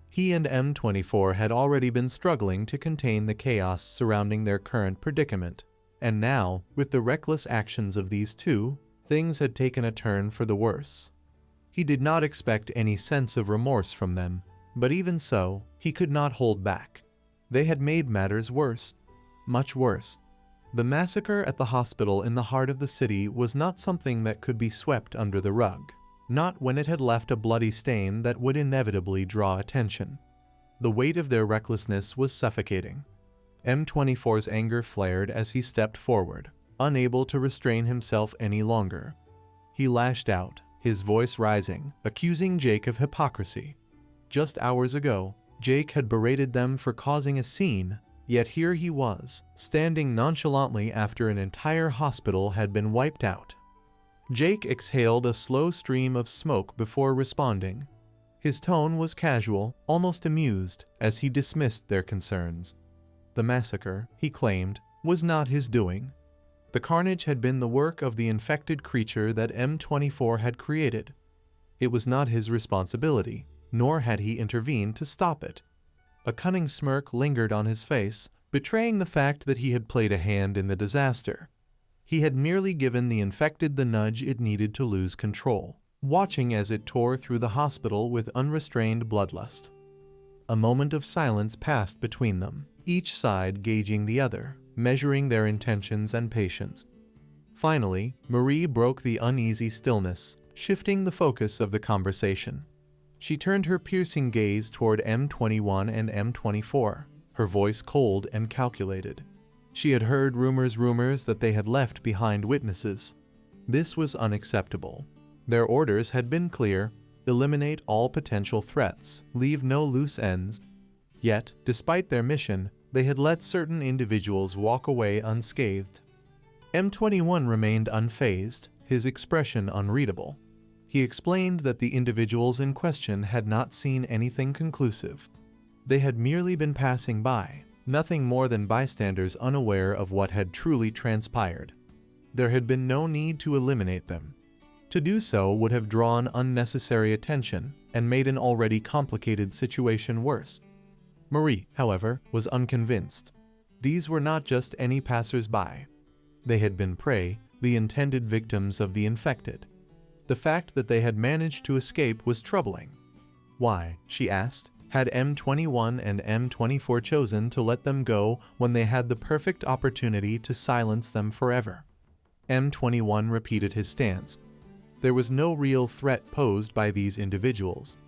S1: He and M24 had already been struggling to contain the chaos surrounding their current predicament, and now, with the reckless actions of these two, things had taken a turn for the worse. He did not expect any sense of remorse from them, but even so, he could not hold back. They had made matters worse, much worse. The massacre at the hospital in the heart of the city was not something that could be swept under the rug. Not when it had left a bloody stain that would inevitably draw attention. The weight of their recklessness was suffocating. M24's anger flared as he stepped forward, unable to restrain himself any longer. He lashed out, his voice rising, accusing Jake of hypocrisy. Just hours ago, Jake had berated them for causing a scene, yet here he was, standing nonchalantly after an entire hospital had been wiped out. Jake exhaled a slow stream of smoke before responding. His tone was casual, almost amused, as he dismissed their concerns. The massacre, he claimed, was not his doing. The carnage had been the work of the infected creature that M24 had created. It was not his responsibility, nor had he intervened to stop it. A cunning smirk lingered on his face, betraying the fact that he had played a hand in the disaster. He had merely given the infected the nudge it needed to lose control, watching as it tore through the hospital with unrestrained bloodlust. A moment of silence passed between them, each side gauging the other, measuring their intentions and patience. Finally, Marie broke the uneasy stillness, shifting the focus of the conversation. She turned her piercing gaze toward M21 and M24, her voice cold and calculated. She had heard rumors that they had left behind witnesses. This was unacceptable. Their orders had been clear: eliminate all potential threats, leave no loose ends. Yet, despite their mission, they had let certain individuals walk away unscathed. M21 remained unfazed, his expression unreadable. He explained that the individuals in question had not seen anything conclusive. They had merely been passing by, nothing more than bystanders unaware of what had truly transpired. There had been no need to eliminate them. To do so would have drawn unnecessary attention and made an already complicated situation worse. Marie, however, was unconvinced. These were not just any passers-by. They had been prey, the intended victims of the infected. The fact that they had managed to escape was troubling. Why, she asked, had M21 and M24 chosen to let them go when they had the perfect opportunity to silence them forever? M21 repeated his stance. There was no real threat posed by these individuals.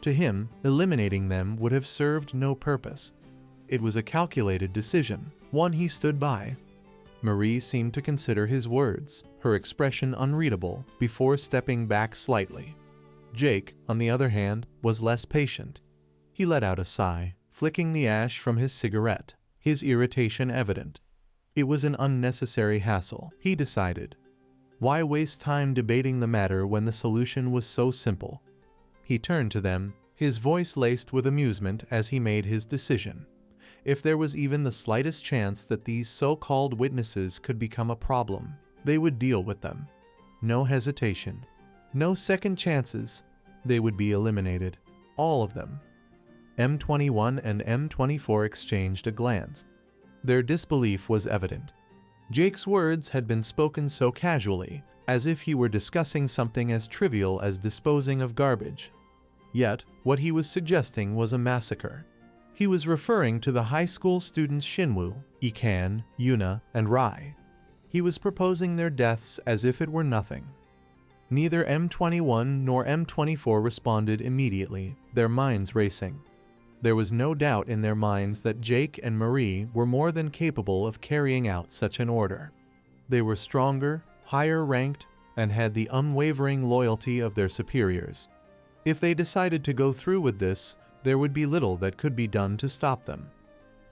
S1: To him, eliminating them would have served no purpose. It was a calculated decision, one he stood by. Marie seemed to consider his words, her expression unreadable, before stepping back slightly. Jake, on the other hand, was less patient. He let out a sigh, flicking the ash from his cigarette, his irritation evident. It was an unnecessary hassle, he decided. Why waste time debating the matter when the solution was so simple? He turned to them, his voice laced with amusement as he made his decision. If there was even the slightest chance that these so-called witnesses could become a problem, they would deal with them. No hesitation. No second chances. They would be eliminated. All of them. M21 and M24 exchanged a glance. Their disbelief was evident. Jake's words had been spoken so casually, as if he were discussing something as trivial as disposing of garbage. Yet, what he was suggesting was a massacre. He was referring to the high school students Shinwoo, Ikan, Yuna, and Rai. He was proposing their deaths as if it were nothing. Neither M21 nor M24 responded immediately, their minds racing. There was no doubt in their minds that Jake and Marie were more than capable of carrying out such an order. They were stronger, higher ranked, and had the unwavering loyalty of their superiors. If they decided to go through with this, there would be little that could be done to stop them.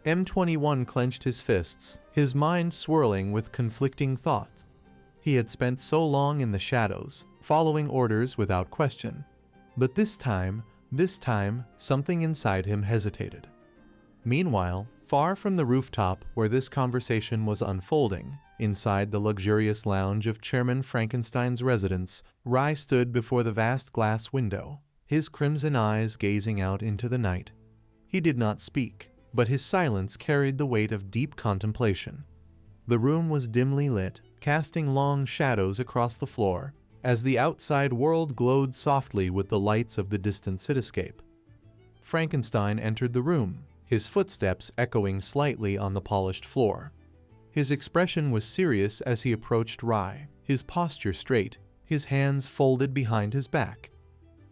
S1: M21 clenched his fists, his mind swirling with conflicting thoughts. He had spent so long in the shadows, following orders without question. But this time, something inside him hesitated. Meanwhile, Far from the rooftop where this conversation was unfolding, inside the luxurious lounge of Chairman Frankenstein's residence, Rai stood before the vast glass window, his crimson eyes gazing out into the night. He did not speak, but his silence carried the weight of deep contemplation. The room was dimly lit, casting long shadows across the floor, as the outside world glowed softly with the lights of the distant cityscape. Frankenstein entered the room, his footsteps echoing slightly on the polished floor. His expression was serious as he approached Rai, his posture straight, his hands folded behind his back.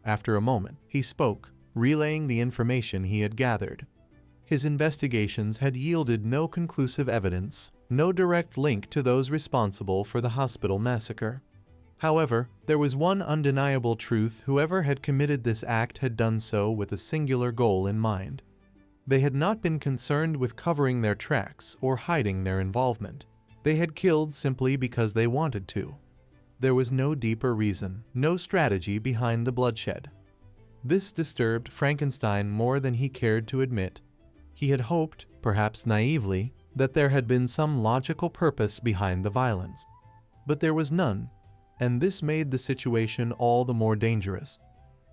S1: After a moment, he spoke, relaying the information he had gathered. His investigations had yielded no conclusive evidence, no direct link to those responsible for the hospital massacre. However, there was one undeniable truth: whoever had committed this act had done so with a singular goal in mind. They had not been concerned with covering their tracks or hiding their involvement. They had killed simply because they wanted to. There was no deeper reason, no strategy behind the bloodshed. This disturbed Frankenstein more than he cared to admit. He had hoped, perhaps naively, that there had been some logical purpose behind the violence. But there was none, and this made the situation all the more dangerous.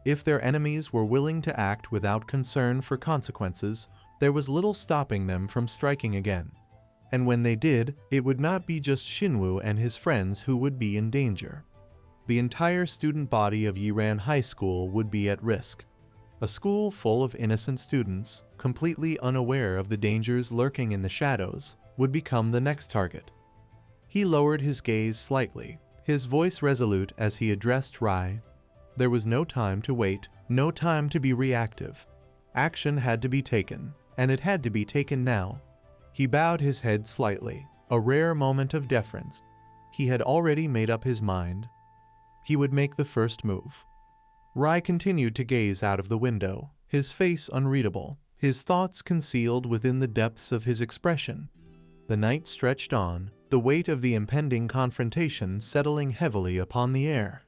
S1: If their enemies were willing to act without concern for consequences, there was little stopping them from striking again. And when they did, it would not be just Shinwoo and his friends who would be in danger. The entire student body of Yiran High School would be at risk. A school full of innocent students, completely unaware of the dangers lurking in the shadows, would become the next target. He lowered his gaze slightly, his voice resolute as he addressed Rai. There was no time to wait, no time to be reactive. Action had to be taken, and it had to be taken now. He bowed his head slightly, a rare moment of deference. He had already made up his mind. He would make the first move. Rai continued to gaze out of the window, his face unreadable, his thoughts concealed within the depths of his expression. The night stretched on, the weight of the impending confrontation settling heavily upon the air.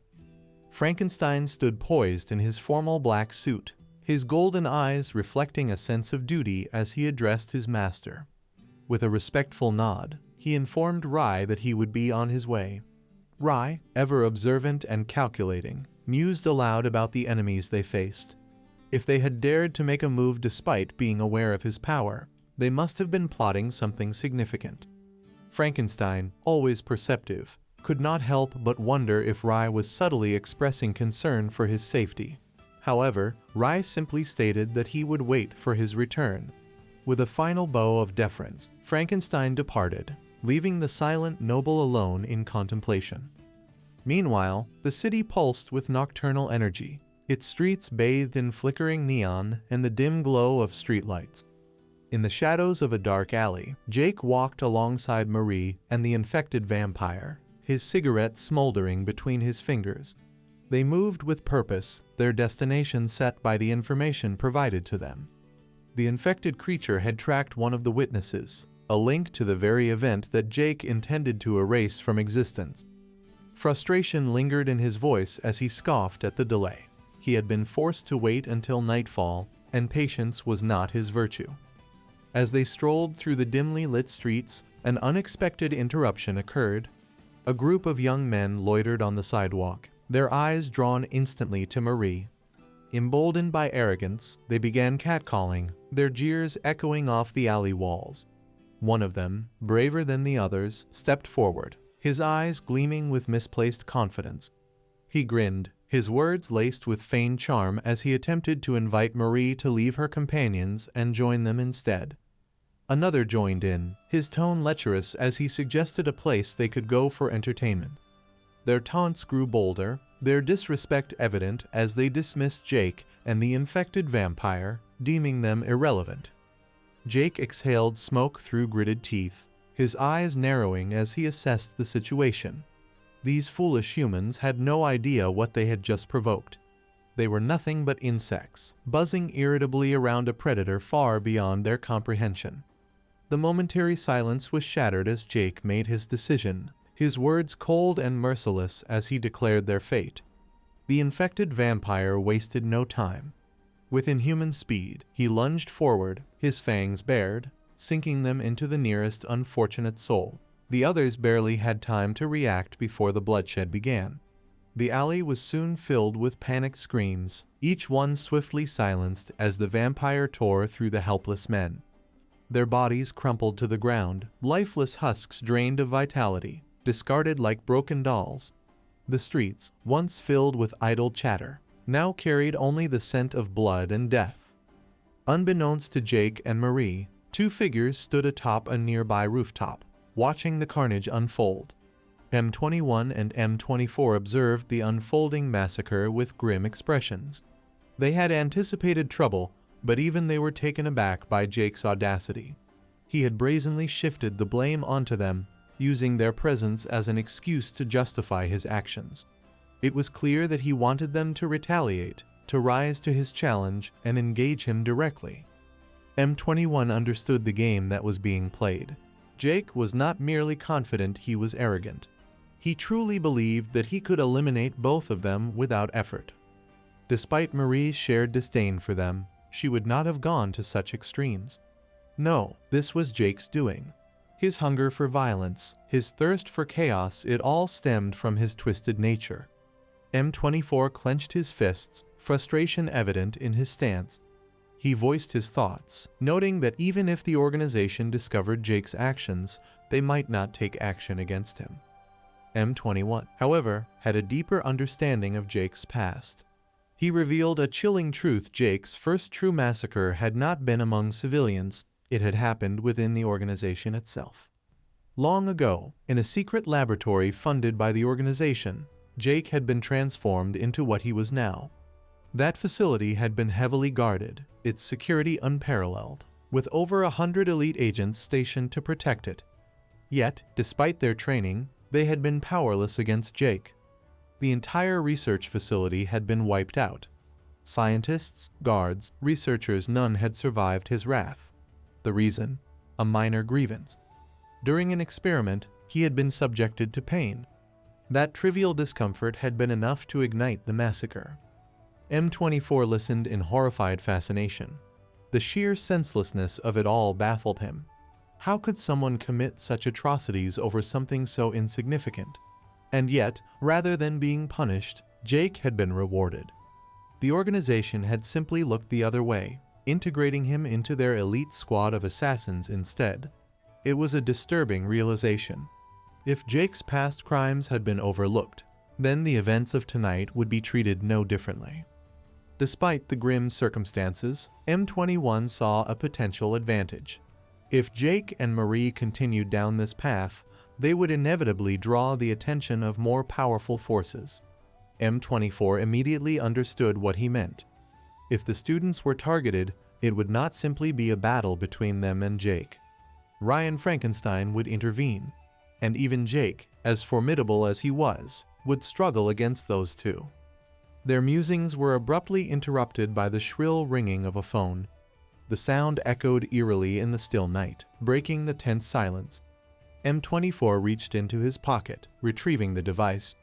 S1: Frankenstein stood poised in his formal black suit, his golden eyes reflecting a sense of duty as he addressed his master. With a respectful nod, he informed Rai that he would be on his way. Rai, ever observant and calculating, mused aloud about the enemies they faced. If they had dared to make a move despite being aware of his power, they must have been plotting something significant. Frankenstein, always perceptive, could not help but wonder if Rai was subtly expressing concern for his safety. However, Rai simply stated that he would wait for his return. With a final bow of deference, Frankenstein departed, leaving the silent noble alone in contemplation. Meanwhile, the city pulsed with nocturnal energy, its streets bathed in flickering neon and the dim glow of streetlights. In the shadows of a dark alley, Jake walked alongside Marie and the infected vampire, his cigarette smoldering between his fingers. They moved with purpose, their destination set by the information provided to them. The infected creature had tracked one of the witnesses, a link to the very event that Jake intended to erase from existence. Frustration lingered in his voice as he scoffed at the delay. He had been forced to wait until nightfall, and patience was not his virtue. As they strolled through the dimly lit streets, an unexpected interruption occurred. A group of young men loitered on the sidewalk, their eyes drawn instantly to Marie. Emboldened by arrogance, they began catcalling, their jeers echoing off the alley walls. One of them, braver than the others, stepped forward, his eyes gleaming with misplaced confidence. He grinned, his words laced with feigned charm as he attempted to invite Marie to leave her companions and join them instead. Another joined in, his tone lecherous as he suggested a place they could go for entertainment. Their taunts grew bolder, their disrespect evident as they dismissed Jake and the infected vampire, deeming them irrelevant. Jake exhaled smoke through gritted teeth, his eyes narrowing as he assessed the situation. These foolish humans had no idea what they had just provoked. They were nothing but insects, buzzing irritably around a predator far beyond their comprehension. The momentary silence was shattered as Jake made his decision, his words cold and merciless as he declared their fate. The infected vampire wasted no time. With inhuman speed, he lunged forward, his fangs bared. sinking them into the nearest unfortunate soul. The others barely had time to react before the bloodshed began. The alley was soon filled with panicked screams, each one swiftly silenced as the vampire tore through the helpless men. Their bodies crumpled to the ground, lifeless husks drained of vitality, discarded like broken dolls. The streets, once filled with idle chatter, now carried only the scent of blood and death. Unbeknownst to Jake and Marie, two figures stood atop a nearby rooftop, watching the carnage unfold. M21 and M24 observed the unfolding massacre with grim expressions. They had anticipated trouble, but even they were taken aback by Jake's audacity. He had brazenly shifted the blame onto them, using their presence as an excuse to justify his actions. It was clear that he wanted them to retaliate, to rise to his challenge and engage him directly. M21 understood the game that was being played. Jake was not merely confident, he was arrogant. He truly believed that he could eliminate both of them without effort. Despite Marie's shared disdain for them, she would not have gone to such extremes. No, this was Jake's doing. His hunger for violence, his thirst for chaos, it all stemmed from his twisted nature. M24 clenched his fists, frustration evident in his stance. He voiced his thoughts, noting that even if the organization discovered Jake's actions, they might not take action against him. M21, however, had a deeper understanding of Jake's past. He revealed a chilling truth: Jake's first true massacre had not been among civilians, it had happened within the organization itself. Long ago, in a secret laboratory funded by the organization, Jake had been transformed into what he was now. That facility had been heavily guarded, its security unparalleled, with over 100 elite agents stationed to protect it. Yet, despite their training, they had been powerless against Jake. The entire research facility had been wiped out. Scientists, guards, researchers, none had survived his wrath. The reason? A minor grievance. During an experiment, he had been subjected to pain. That trivial discomfort had been enough to ignite the massacre. M24 listened in horrified fascination. The sheer senselessness of it all baffled him. How could someone commit such atrocities over something so insignificant? And yet, rather than being punished, Jake had been rewarded. The organization had simply looked the other way, integrating him into their elite squad of assassins instead. It was a disturbing realization. If Jake's past crimes had been overlooked, then the events of tonight would be treated no differently. Despite the grim circumstances, M21 saw a potential advantage. If Jake and Marie continued down this path, they would inevitably draw the attention of more powerful forces. M24 immediately understood what he meant. If the students were targeted, it would not simply be a battle between them and Jake. Ryan Frankenstein would intervene, and even Jake, as formidable as he was, would struggle against those two. Their musings were abruptly interrupted by the shrill ringing of a phone. The sound echoed eerily in the still night, breaking the tense silence. M24 reached into his pocket, retrieving the device.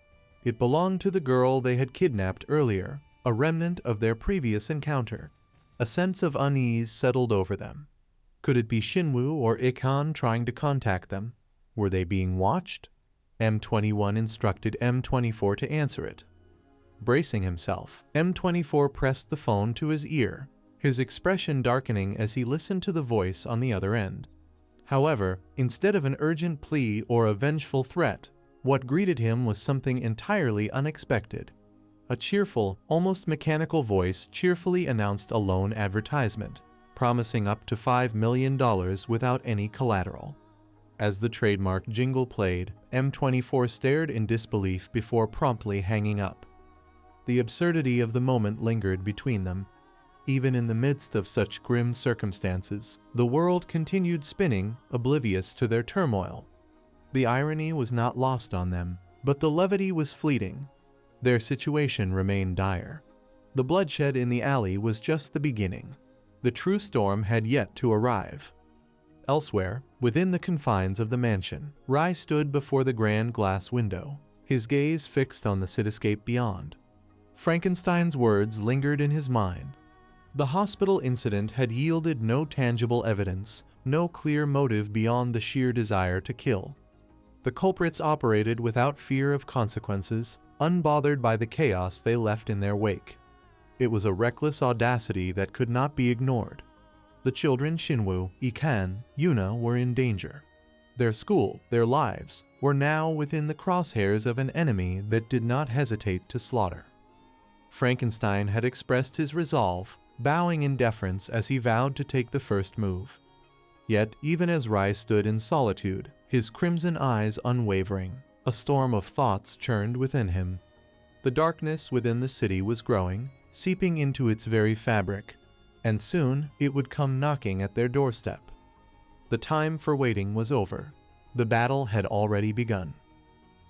S1: It belonged to the girl they had kidnapped earlier, a remnant of their previous encounter. A sense of unease settled over them. Could it be Shinwoo or Ikhan trying to contact them? Were they being watched? M21 instructed M24 to answer it. Bracing himself, M24 pressed the phone to his ear, his expression darkening as he listened to the voice on the other end. However, instead of an urgent plea or a vengeful threat, what greeted him was something entirely unexpected. A cheerful, almost mechanical voice cheerfully announced a loan advertisement, promising up to $5 million without any collateral. As the trademark jingle played, M24 stared in disbelief before promptly hanging up. The absurdity of the moment lingered between them. Even in the midst of such grim circumstances, the world continued spinning, oblivious to their turmoil. The irony was not lost on them, but the levity was fleeting. Their situation remained dire. The bloodshed in the alley was just the beginning. The true storm had yet to arrive. Elsewhere, within the confines of the mansion, Rai stood before the grand glass window, his gaze fixed on the cityscape beyond. Frankenstein's words lingered in his mind. The hospital incident had yielded no tangible evidence, no clear motive beyond the sheer desire to kill. The culprits operated without fear of consequences, unbothered by the chaos they left in their wake. It was a reckless audacity that could not be ignored. The children Shinwoo, Ikan, Yuna were in danger. Their school, their lives, were now within the crosshairs of an enemy that did not hesitate to slaughter. Frankenstein had expressed his resolve, bowing in deference as he vowed to take the first move. Yet, even as Rai stood in solitude, his crimson eyes unwavering, a storm of thoughts churned within him. The darkness within the city was growing, seeping into its very fabric, and soon it would come knocking at their doorstep. The time for waiting was over. The battle had already begun.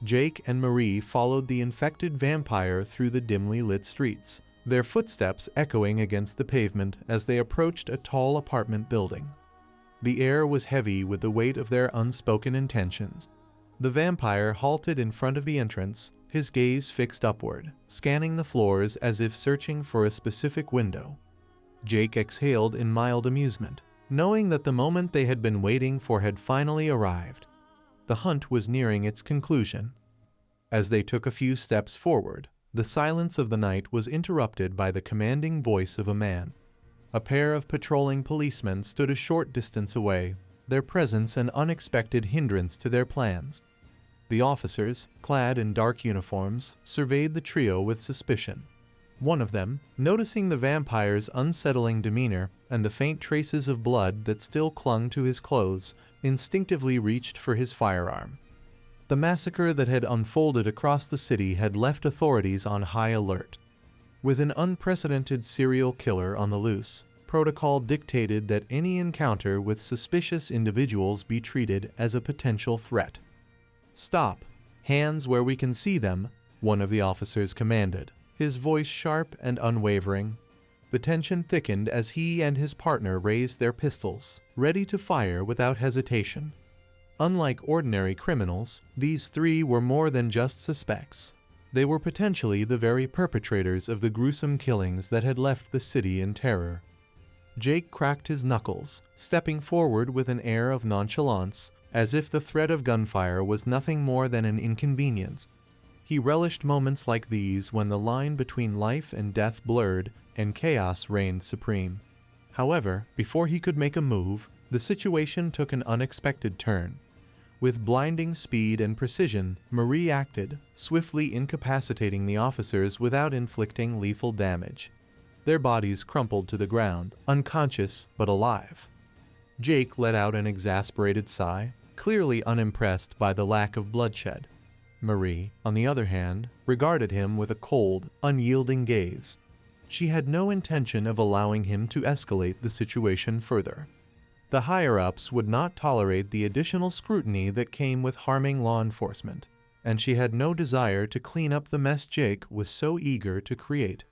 S1: Jake and Marie followed the infected vampire through the dimly lit streets, their footsteps echoing against the pavement as they approached a tall apartment building. The air was heavy with the weight of their unspoken intentions. The vampire halted in front of the entrance, his gaze fixed upward, scanning the floors as if searching for a specific window. Jake exhaled in mild amusement, knowing that the moment they had been waiting for had finally arrived. The hunt was nearing its conclusion. As they took a few steps forward, the silence of the night was interrupted by the commanding voice of a man. A pair of patrolling policemen stood a short distance away, their presence an unexpected hindrance to their plans. The officers, clad in dark uniforms, surveyed the trio with suspicion. One of them, noticing the vampire's unsettling demeanor and the faint traces of blood that still clung to his clothes, instinctively reached for his firearm. The massacre that had unfolded across the city had left authorities on high alert. With an unprecedented serial killer on the loose, protocol dictated that any encounter with suspicious individuals be treated as a potential threat. "Stop! Hands where we can see them," one of the officers commanded, his voice sharp and unwavering. The tension thickened as he and his partner raised their pistols, ready to fire without hesitation. Unlike ordinary criminals, these three were more than just suspects. They were potentially the very perpetrators of the gruesome killings that had left the city in terror. Jake cracked his knuckles, stepping forward with an air of nonchalance, as if the threat of gunfire was nothing more than an inconvenience. He relished moments like these when the line between life and death blurred and chaos reigned supreme. However, before he could make a move, the situation took an unexpected turn. With blinding speed and precision, Marie acted, swiftly incapacitating the officers without inflicting lethal damage. Their bodies crumpled to the ground, unconscious but alive. Jake let out an exasperated sigh, clearly unimpressed by the lack of bloodshed. Marie, on the other hand, regarded him with a cold, unyielding gaze. She had no intention of allowing him to escalate the situation further. The higher-ups would not tolerate the additional scrutiny that came with harming law enforcement, and she had no desire to clean up the mess Jake was so eager to create.